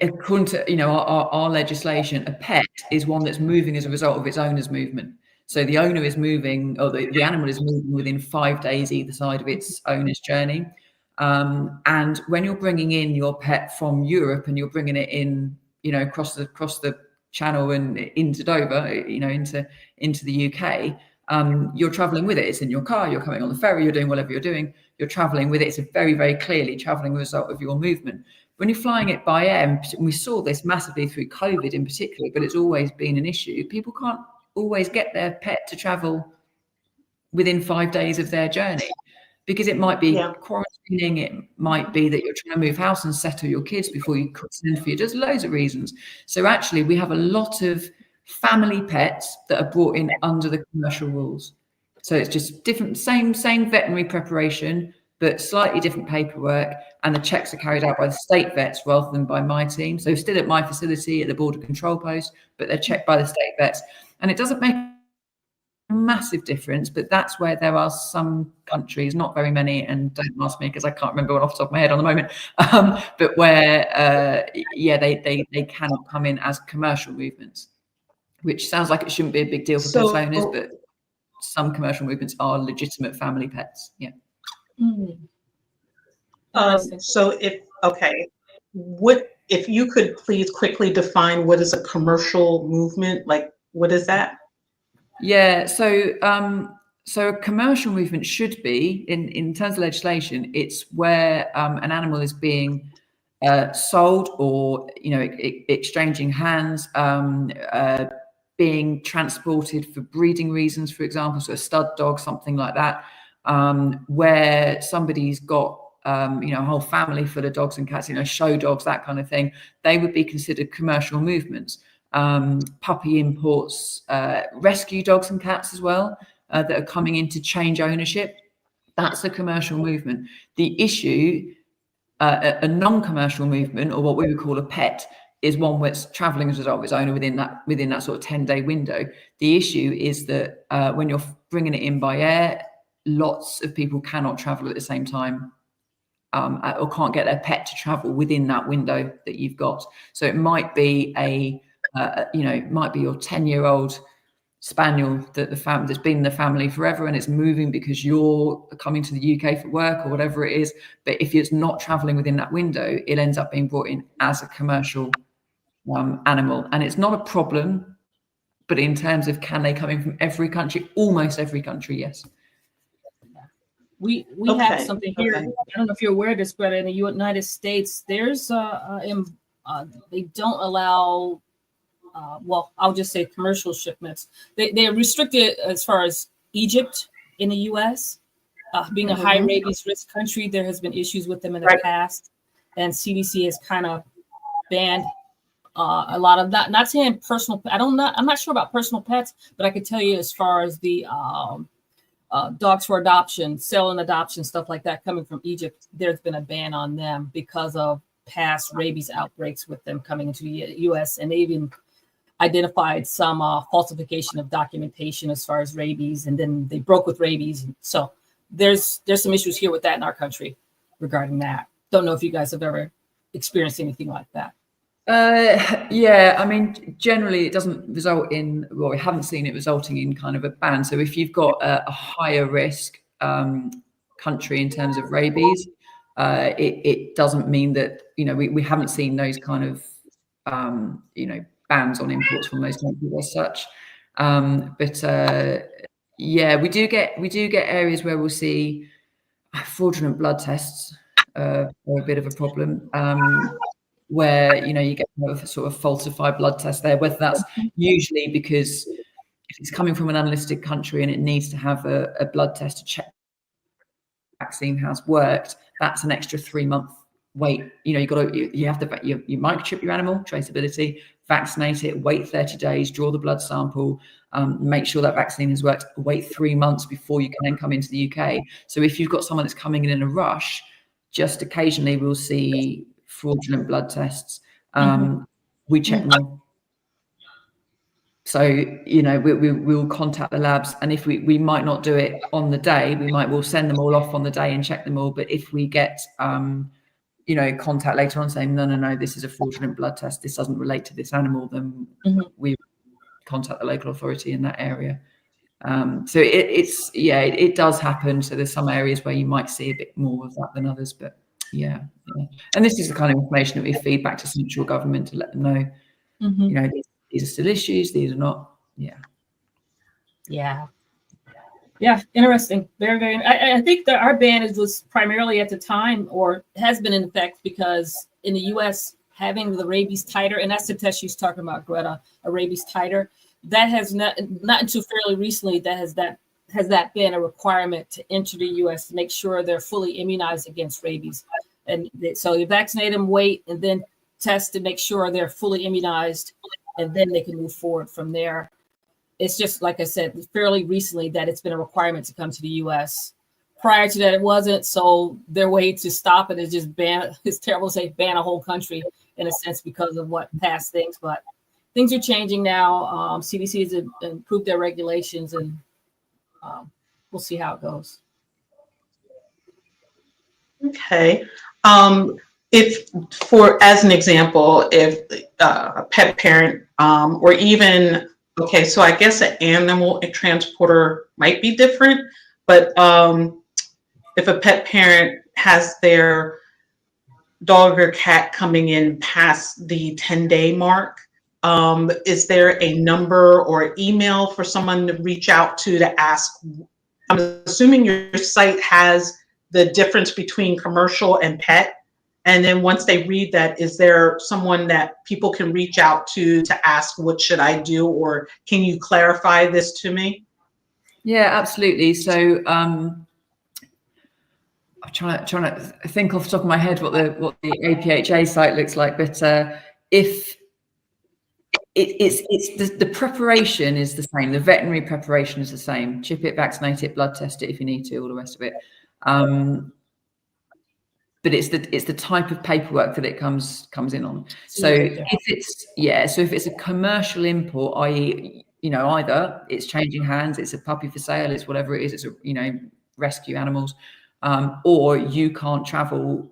according to our legislation, a pet is one that's moving as a result of its owner's movement. So the owner is moving, or the animal is moving within 5 days either side of its owner's journey. And when you're bringing in your pet from Europe and you're bringing it in, across the channel and into Dover, into the UK, you're traveling with it. It's in your car. You're coming on the ferry. You're doing whatever you're doing. You're traveling with it. It's very, very clearly traveling as a result of your movement. When you're flying it by air, and we saw this massively through COVID in particular, but it's always been an issue. People can't always get their pet to travel within 5 days of their journey, because it might be quarantining, it might be that you're trying to move house and settle your kids before you send for you. There's loads of reasons. So actually, we have a lot of family pets that are brought in under the commercial rules. So it's just different, same veterinary preparation, but slightly different paperwork, and the checks are carried out by the state vets rather than by my team. So still at my facility at the border control post, but they're checked by the state vets. And it doesn't make a massive difference, but that's where there are some countries, not very many, and don't ask me because I can't remember one off the top of my head on the moment, but where, they cannot come in as commercial movements, which sounds like it shouldn't be a big deal for pet owners, but some commercial movements are legitimate family pets. Yeah. Interesting. So if you could please quickly define what is a commercial movement? Like, what is that? Yeah, so a commercial movement should be, in terms of legislation, it's where an animal is being sold, or exchanging hands, being transported for breeding reasons, for example, so a stud dog, something like that, where somebody's got a whole family full of dogs and cats, show dogs, that kind of thing. They would be considered commercial movements. Puppy imports, rescue dogs and cats as well, that are coming in to change ownership. That's a commercial movement. The issue, a non-commercial movement, or what we would call a pet, is one that's traveling as a dog of its owner within that sort of 10-day window. The issue is that when you're bringing it in by air, lots of people cannot travel at the same time, or can't get their pet to travel within that window that you've got. So it might be it might be your 10-year-old spaniel that's been in the family forever, and it's moving because you're coming to the UK for work or whatever it is. But if it's not traveling within that window, it ends up being brought in as a commercial animal, and it's not a problem. But in terms of, can they come in from every country? Almost every country, yes. We have something here. I don't know if you're aware of this, but in the United States, there's they don't allow, well, I'll just say commercial shipments. They're restricted as far as Egypt in the U.S. Being a high rabies risk country. There has been issues with them in the past, and CDC has kind of banned a lot of that. Not saying personal. I'm not sure about personal pets, but I could tell you as far as the dogs for adoption, sale and adoption, stuff like that coming from Egypt, there's been a ban on them because of past rabies outbreaks with them coming into the U.S. And they even identified some falsification of documentation as far as rabies, and then they broke with rabies. So there's some issues here with that in our country regarding that. Don't know if you guys have ever experienced anything like that. Yeah, I mean, generally it doesn't result in, well, we haven't seen it resulting in kind of a ban. So if you've got a higher risk country in terms of rabies, it doesn't mean that, we haven't seen those kind of, bans on imports from those countries as such. Yeah, we do get areas where we'll see fraudulent blood tests are a bit of a problem. Where you get a sort of falsified blood test there, whether that's usually because if it's coming from an unlisted country and it needs to have a blood test to check the vaccine has worked, that's an extra 3-month wait. You have to you microchip your animal, traceability, vaccinate it, wait 30 days, draw the blood sample, make sure that vaccine has worked, wait 3 months before you can then come into the UK. So if you've got someone that's coming in a rush, just occasionally we'll see fraudulent blood tests. We check them all. So, we'll contact the labs, and if we might not do it on the day, we'll send them all off on the day and check them all. But if we get, contact later on saying, no, this is a fraudulent blood test, this doesn't relate to this animal, then we contact the local authority in that area. So it does happen. So there's some areas where you might see a bit more of that than others, but yeah. And this is the kind of information that we feed back to central government to let them know, these are still issues, these are not. Yeah, interesting. Very, very. I think that our ban was primarily at the time, or has been in effect, because in the U.S. having the rabies titer, and that's the test she's talking about, Greta, a rabies titer, that has not until fairly recently has that been a requirement to enter the U.S. to make sure they're fully immunized against rabies. And so you vaccinate them, wait, and then test to make sure they're fully immunized, and then they can move forward from there. It's just, like I said, fairly recently that it's been a requirement to come to the U.S. Prior to that, it wasn't. So their way to stop it is just ban. It's terrible to say ban a whole country in a sense because of what past things, but things are changing now. CDC has improved their regulations, and we'll see how it goes. Okay. As an example, if a pet parent, or even, okay, so I guess an animal transporter might be different, but if a pet parent has their dog or cat coming in past the 10-day mark, is there a number or email for someone to reach out to ask? I'm assuming your site has the difference between commercial and pet. And then once they read that, is there someone that people can reach out to ask, what should I do? Or can you clarify this to me? Yeah, absolutely. So I'm trying to think off the top of my head what the APHA site looks like, but if it's the preparation is the same, the veterinary preparation is the same. Chip it, vaccinate it, blood test it if you need to, all the rest of it. But it's the type of paperwork that it comes in on. So if it's a commercial import, i.e., either it's changing hands, it's a puppy for sale, it's whatever it is, it's a rescue animals, or you can't travel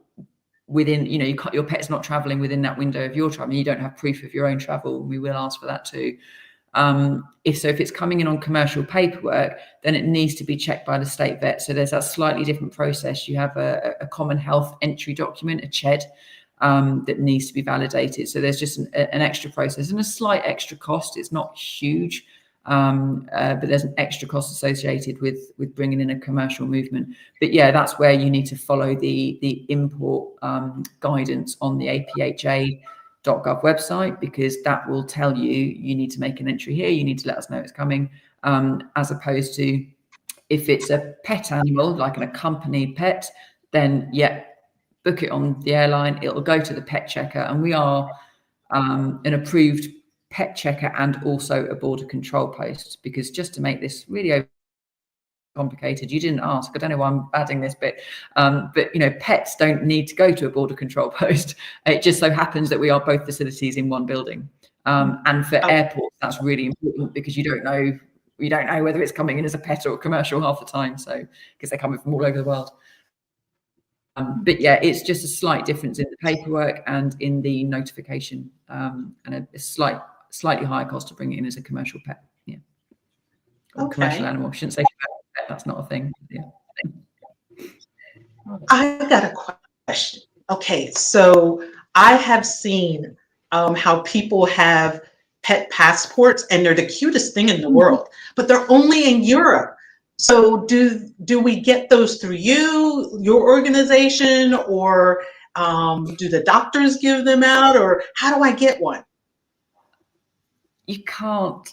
within, your pet's not traveling within that window of your travel, you don't have proof of your own travel, we will ask for that too. If it's coming in on commercial paperwork, then it needs to be checked by the state vet. So there's that slightly different process. You have a common health entry document, a CHED, that needs to be validated. So there's just an extra process and a slight extra cost. It's not huge, but there's an extra cost associated with bringing in a commercial movement. But yeah, that's where you need to follow the import guidance on the APHA.gov website, because that will tell you need to make an entry here, you need to let us know it's coming, as opposed to if it's a pet animal, like an accompanied pet, then book it on the airline, it'll go to the pet checker, and we are an approved pet checker and also a border control post, because just to make this really complicated, you didn't ask, I don't know why I'm adding this bit, but pets don't need to go to a border control post. It just so happens that we are both facilities in one building, and for airports that's really important, because you don't know whether it's coming in as a pet or commercial half the time, so because they're coming from all over the world. But yeah, it's just a slight difference in the paperwork and in the notification, and a slightly higher cost to bring it in as a commercial pet. Yeah, or commercial animal. I shouldn't say pet, that's not a thing. Yeah. I got a question. Okay, so I have seen how people have pet passports, and they're the cutest thing in the world, but they're only in Europe. So do we get those through your organization, or do the doctors give them out, or how do I get one? You can't.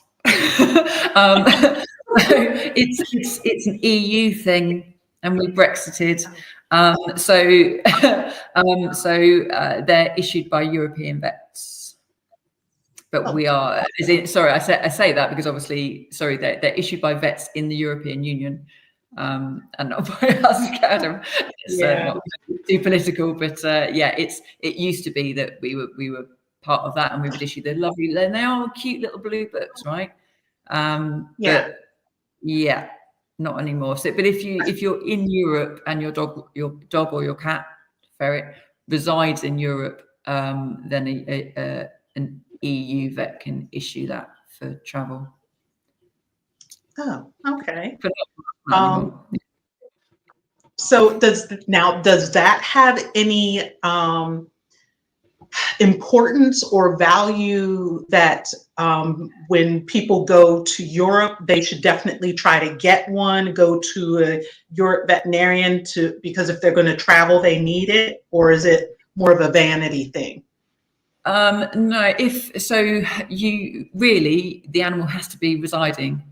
It's an EU thing, and we Brexited. So they're issued by European vets. But we are, sorry, I say that because obviously, sorry, they're issued by vets in the European Union, and not by us, Adam. It's not too political, but it used to be that we were part of that, and we would issue the lovely, and they are cute little blue books, right? But yeah, not anymore. So, but if you're in Europe and your dog or your cat, ferret, resides in Europe, then an EU vet can issue that for travel. Oh, okay. But so does that have any importance or value that when people go to Europe, they should definitely try to get one, go to a Europe veterinarian because if they're going to travel, they need it, or is it more of a vanity thing? No, the animal has to be residing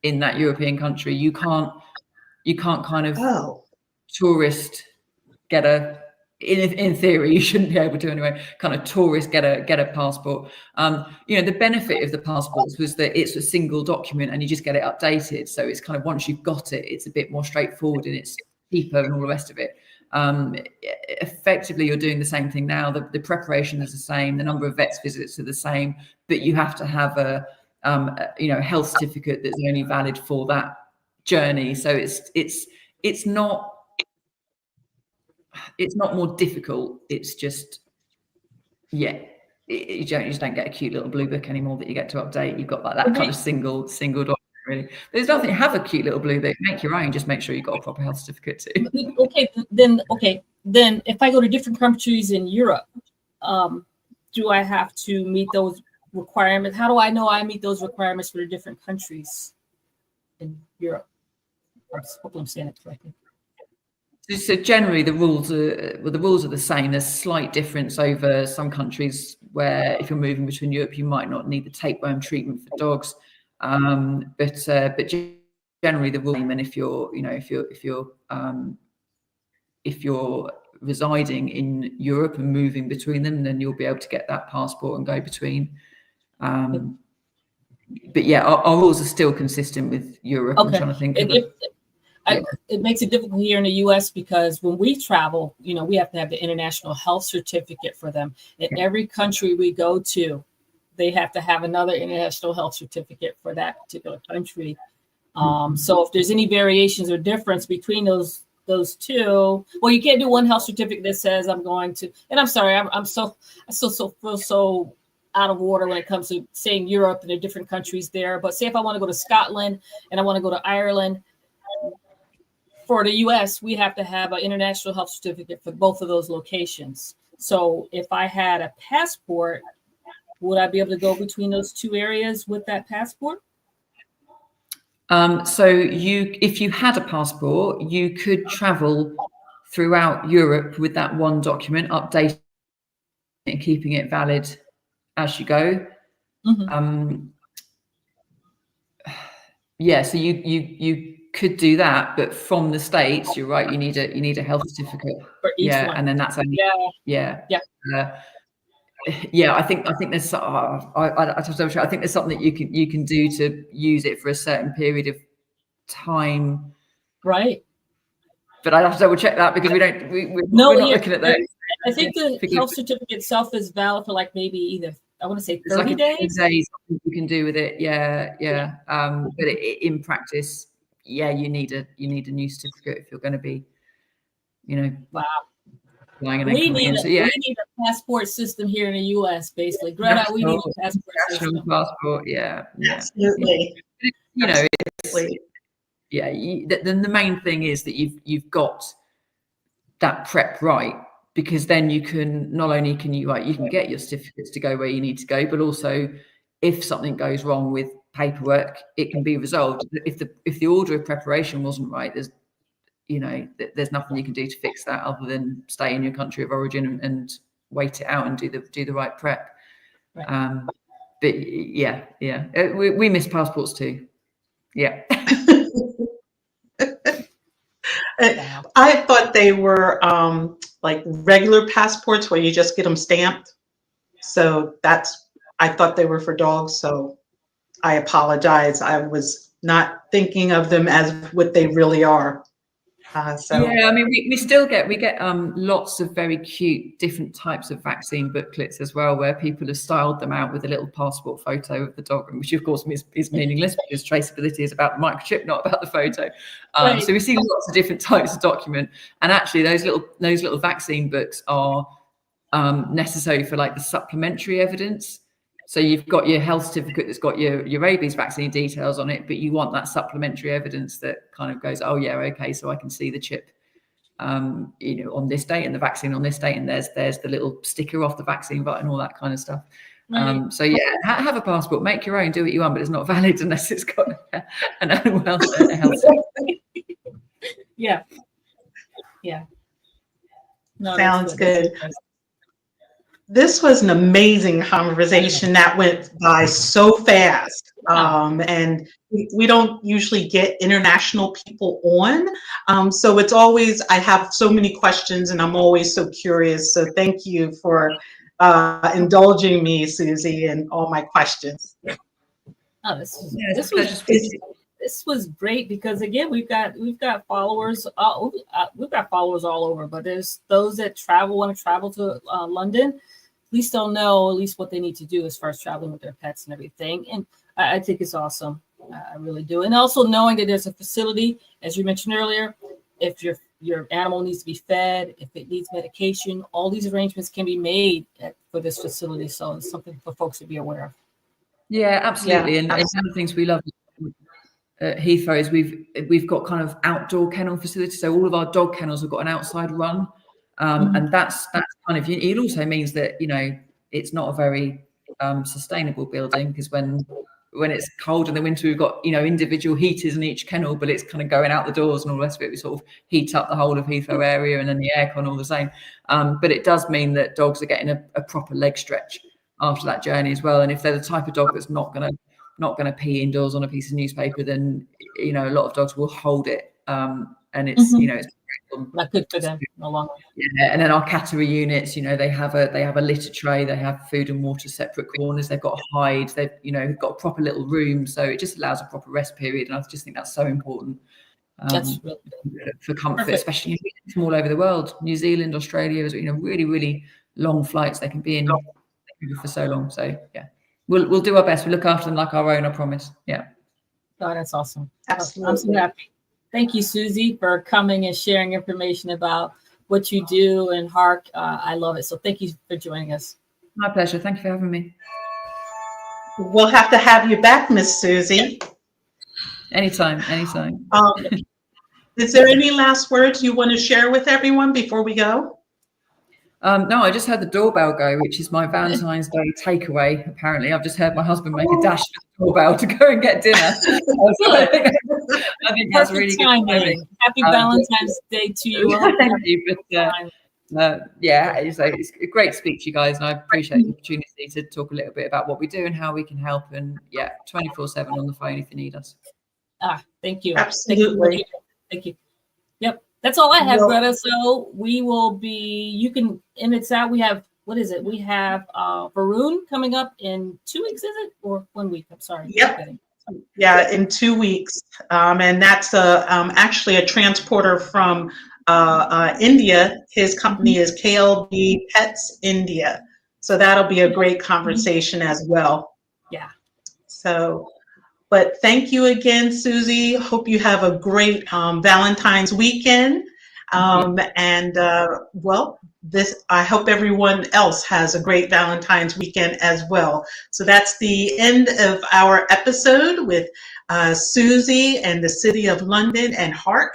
in that European country. You can't kind of tourist get in theory, you shouldn't be able to anyway, kind of tourist get a passport. The benefit of the passports was that it's a single document and you just get it updated. So it's kind of, once you've got it, it's a bit more straightforward and it's cheaper and all the rest of it. Effectively, you're doing the same thing now. The preparation is the same, the number of vets visits are the same, but you have to have a health certificate that's only valid for that journey. So it's not more difficult. It's just you just don't get a cute little blue book anymore that you get to update. You've got like that kind of single document. Really, there's nothing. Have a cute little blue book. Make your own. Just make sure you've got a proper health certificate too. Okay, then then if I go to different countries in Europe, do I have to meet those requirements? How do I know I meet those requirements for the different countries in Europe? I hope I'm saying it correctly. So generally, the rules are the same. There's slight difference over some countries where if you're moving between Europe, you might not need the tapeworm treatment for dogs, but generally the rule. And if you're residing in Europe and moving between them, then you'll be able to get that passport and go between. But yeah, our rules are still consistent with Europe. Okay. I'm trying to think. It makes it difficult here in the U.S. because when we travel, we have to have the international health certificate for them. In every country we go to, they have to have another international health certificate for that particular country. So if there's any variations or difference between those two, well, you can't do one health certificate that says I'm going to. And I'm sorry, I feel so out of order when it comes to saying Europe and the different countries there. But say if I want to go to Scotland and I want to go to Ireland. For the U.S., we have to have an international health certificate for both of those locations. So if I had a passport, would I be able to go between those two areas with that passport? So if you had a passport, you could travel throughout Europe with that one document, updating it and keeping it valid as you go. Yeah, so you could do that, but from the States, you're right. You need a health certificate for each one. And then that's only I think there's I think there's something that you can do to use it for a certain period of time, right? But I'd have to double check that because we're not looking at those. I think the health certificate itself is valid for like maybe either. I want to say 30 like days. You can do with it, but in practice, you need a new certificate if you're going to be, wow. flying and we need a passport system here in the U.S. Basically, Greta. We need a passport system. Passport, absolutely. Then the main thing is that you've got that prep right. Because then you can not only you can get your certificates to go where you need to go, but also if something goes wrong with paperwork, it can be resolved. If the order of preparation wasn't right, there's nothing you can do to fix that other than stay in your country of origin and wait it out and do the right prep. Right. But we miss passports too. Yeah. I thought they were like regular passports where you just get them stamped. So I thought they were for dogs. So I apologize. I was not thinking of them as what they really are. Yeah, I mean, we get lots of very cute different types of vaccine booklets as well, where people have styled them out with a little passport photo of the dog, which of course is meaningless because traceability is about the microchip, not about the photo. Right. So we see lots of different types of document, and actually those little vaccine books are necessary for like the supplementary evidence. So you've got your health certificate that's got your rabies vaccine details on it, but you want that supplementary evidence that kind of goes, oh yeah, okay, so I can see the chip, on this date and the vaccine on this date, and there's the little sticker off the vaccine button, all that kind of stuff. Right. So yeah, have a passport, make your own, do what you want, but it's not valid unless it's got an animal health certificate. Yeah. No, sounds good. This was an amazing conversation that went by so fast. And we don't usually get international people on. So it's always, I have so many questions and I'm always so curious. So thank you for indulging me, Susie, and all my questions. Oh, this was great because again, we've got followers. We've got followers all over, but there's those that want to travel to London. At least they'll know at least what they need to do as far as traveling with their pets and everything. And I think it's awesome. I really do. And also knowing that there's a facility, as you mentioned earlier, if your animal needs to be fed, if it needs medication, all these arrangements can be made for this facility. So it's something for folks to be aware of. Yeah, absolutely. And one of the things we love at Heathrow is we've got kind of outdoor kennel facilities. So all of our dog kennels have got an outside run. And that's kind of, it also means that, it's not a very sustainable building, because when it's cold in the winter, we've got, individual heaters in each kennel, but it's kind of going out the doors and all the rest of it. We sort of heat up the whole of Heathrow area, and then the aircon all the same. But it does mean that dogs are getting a proper leg stretch after that journey as well. And if they're the type of dog that's not gonna pee indoors on a piece of newspaper, then a lot of dogs will hold it. And it's it's not good for them no longer. Yeah, and then our category units, they have a litter tray, they have food and water separate corners, they've got a hide, they've got a proper little room, so it just allows a proper rest period, and I just think that's so important. That's really for comfort, especially from all over the world. New Zealand, Australia, really, really long flights. They can be in for so long. So yeah, we'll do our best. We look after them like our own, I promise. Yeah. Oh, that's awesome. Absolutely. I'm so happy. Thank you, Susie, for coming and sharing information about what you do and HARC. I love it. So thank you for joining us. My pleasure. Thank you for having me. We'll have to have you back, Miss Susie. Anytime. Is there any last words you want to share with everyone before we go? No, I just heard the doorbell go, which is my Valentine's Day takeaway. Apparently, I've just heard my husband make a dash for the doorbell to go and get dinner. So I think that's really good timing. Happy Valentine's Day to you. Thank you. But it's a great to speak to you guys, and I appreciate the opportunity to talk a little bit about what we do and how we can help. And 24/7 on the phone if you need us. Thank you. Absolutely. Thank you. Yep. That's all I have, Greta. So we will be, you can, and it's out. We have, what is it? We have Varun coming up in 2 weeks, is it? Or 1 week? I'm sorry. Yep. Yeah, in 2 weeks. And that's actually a transporter from India. His company is KLB Pets India. So that'll be a great conversation as well. Yeah. So, but thank you again, Susie. Hope you have a great Valentine's weekend. I hope everyone else has a great Valentine's weekend as well. So that's the end of our episode with Susie and the City of London and HARC.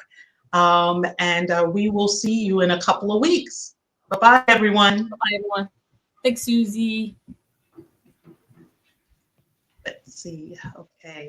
We will see you in a couple of weeks. Bye-bye, everyone. Bye, everyone. Thanks, Susie. Let's see. Okay.